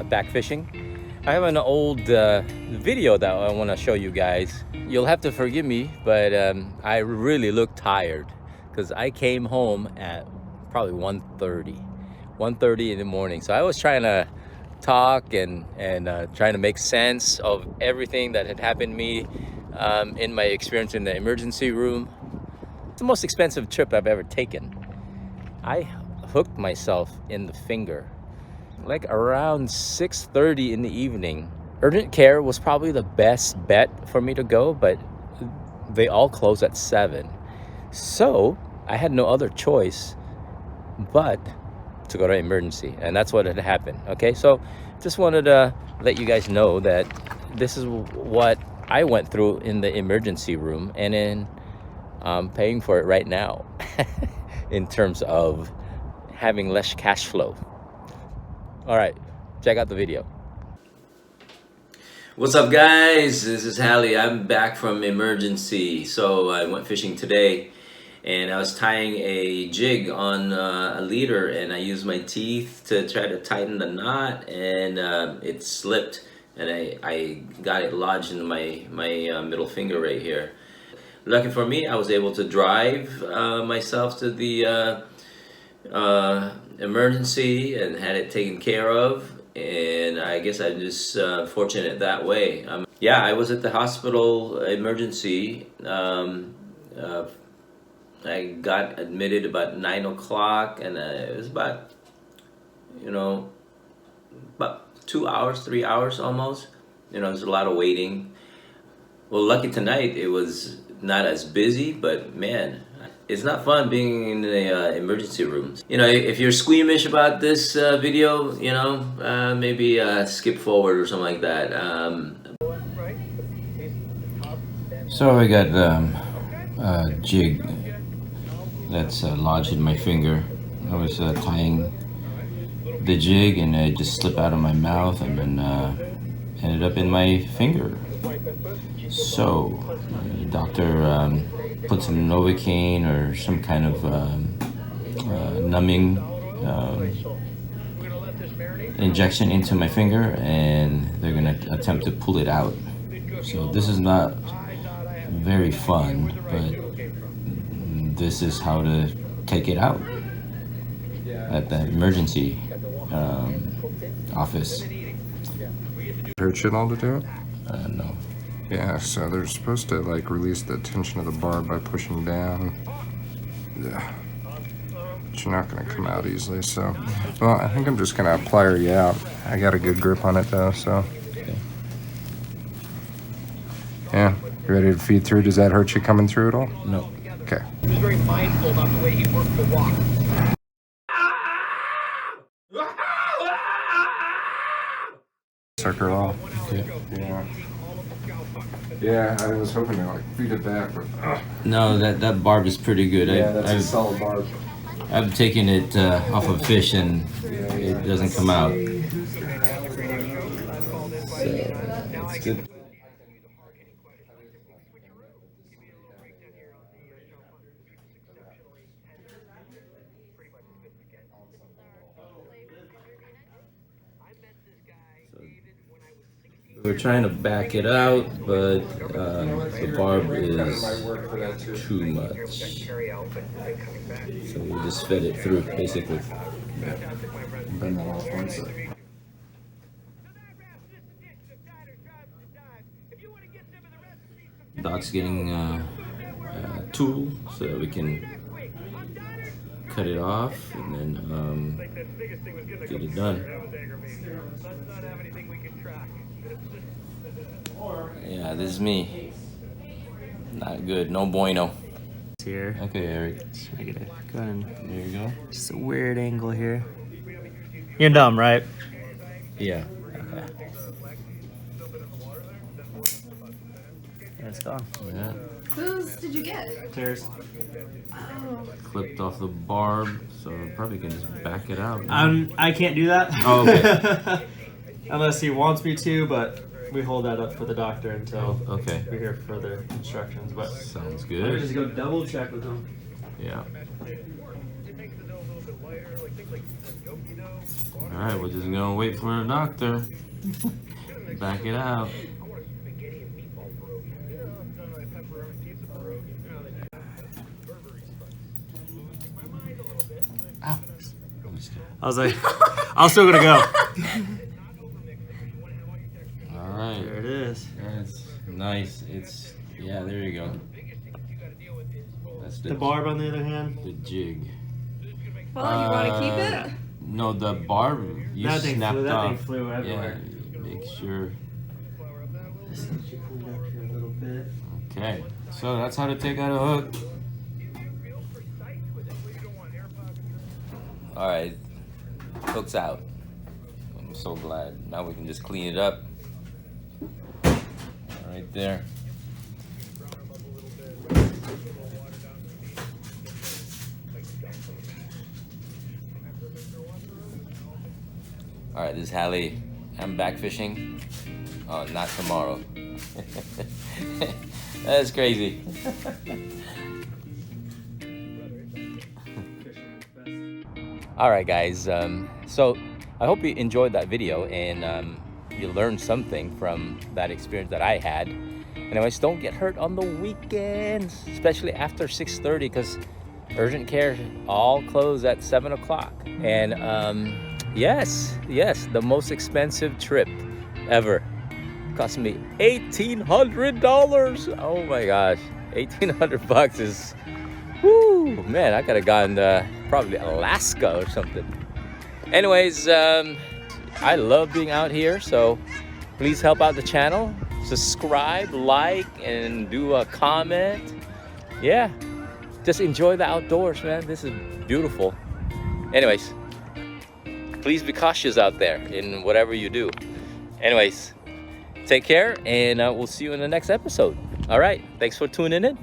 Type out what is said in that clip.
back fishing. I have an old video that I want to show you guys. You'll have to forgive me, but I really look tired because I came home at probably 1:30 in the morning. So I was trying to talk and trying to make sense of everything that had happened to me in my experience in the emergency room. It's the most expensive trip I've ever taken. I hooked myself in the finger like around 6:30 in the evening. Urgent care was probably the best bet for me to go, but they all close at 7. So I had no other choice but to go to emergency, and that's what had happened. Okay, so just wanted to let you guys know that this is what I went through in the emergency room, and then I'm paying for it right now in terms of having less cash flow. All right, check out the video. What's up, guys? This is Hallie. I'm back from emergency. So I went fishing today, and I was tying a jig on a leader, and I used my teeth to try to tighten the knot, and it slipped, and I got it lodged in my middle finger right here. Lucky for me, I was able to drive myself to the emergency and had it taken care of, and I guess I'm just fortunate that way. Yeah, I was at the hospital emergency. I got admitted about 9 o'clock, and it was about, about 2 hours, 3 hours almost. There's a lot of waiting. Well, lucky tonight it was not as busy, but man, it's not fun being in the emergency rooms. If you're squeamish about this video, maybe skip forward or something like that. So I got a jig that's lodged in my finger. I was tying the jig, and it just slipped out of my mouth and then ended up in my finger. So the doctor put some Novocaine or some kind of numbing injection into my finger, and they're gonna attempt to pull it out. So this is not very fun, but this is how to take it out at the emergency office. Hurt you at all to do it? No. Yeah, so they're supposed to release the tension of the barb by pushing down. Yeah. But you're not gonna come out easily, so. Well, I think I'm just gonna plier you out. I got a good grip on it though, so. Okay. Yeah, you ready to feed through? Does that hurt you coming through at all? No. Okay. He was very mindful about the way he worked the walk. Suck her off. Okay. Yeah. Yeah, I was hoping to feed it back, but No, that barb is pretty good. yeah, that's a solid barb. I've taken it off of fish, and it doesn't come out. So it's good. We're trying to back it out, but the barb is too much. So we just fed it through, basically. Bend that off one side. Doc's getting a tool so that we can cut it off and then get it done. Yeah, this is me. Not good, no bueno. Here. Okay, Eric. Check it out. Go ahead. There you go. Just a weird angle here. You're dumb, right? Yeah. Okay. And it's gone. Yeah. Whose did you get? Cheers. Oh. Clipped off the barb, so probably can just back it out. I can't do that. Oh, okay. Unless he wants me to, but we hold that up for the doctor until Okay. we hear further instructions. But Sounds I'm gonna just good. go double check with him. Yeah. All right, we're just gonna wait for the doctor. Back it out. Ow. I was like, I'm still gonna go. All right. There it is. That's nice. It's, yeah, there you go. That's The barb, on the other hand. The jig. Well, you want to keep it? No, the barb you That thing snapped flew. That off. thing flew everywhere. Yeah, make sure. Just get you cleaned up here a little bit. Okay, so that's how to take out a hook. All right, hook's out. I'm so glad. Now we can just clean it up. Right there. All right, this is Hallie. I'm back fishing. Oh, not tomorrow. That's crazy. All right, guys. So I hope you enjoyed that video and you learned something from that experience that I had. Anyways, don't get hurt on the weekends, especially after 6:30, because urgent care all close at 7 o'clock. And yes, the most expensive trip ever. Cost me $1,800. Oh my gosh, $1,800 is, whoo, man, I could have gone probably Alaska or something. Anyways, I love being out here, so please help out the channel. Subscribe, like, and do a comment. Yeah, just enjoy the outdoors, man. This is beautiful. Anyways, please be cautious out there in whatever you do. Anyways, take care, and we'll see you in the next episode. All right, thanks for tuning in.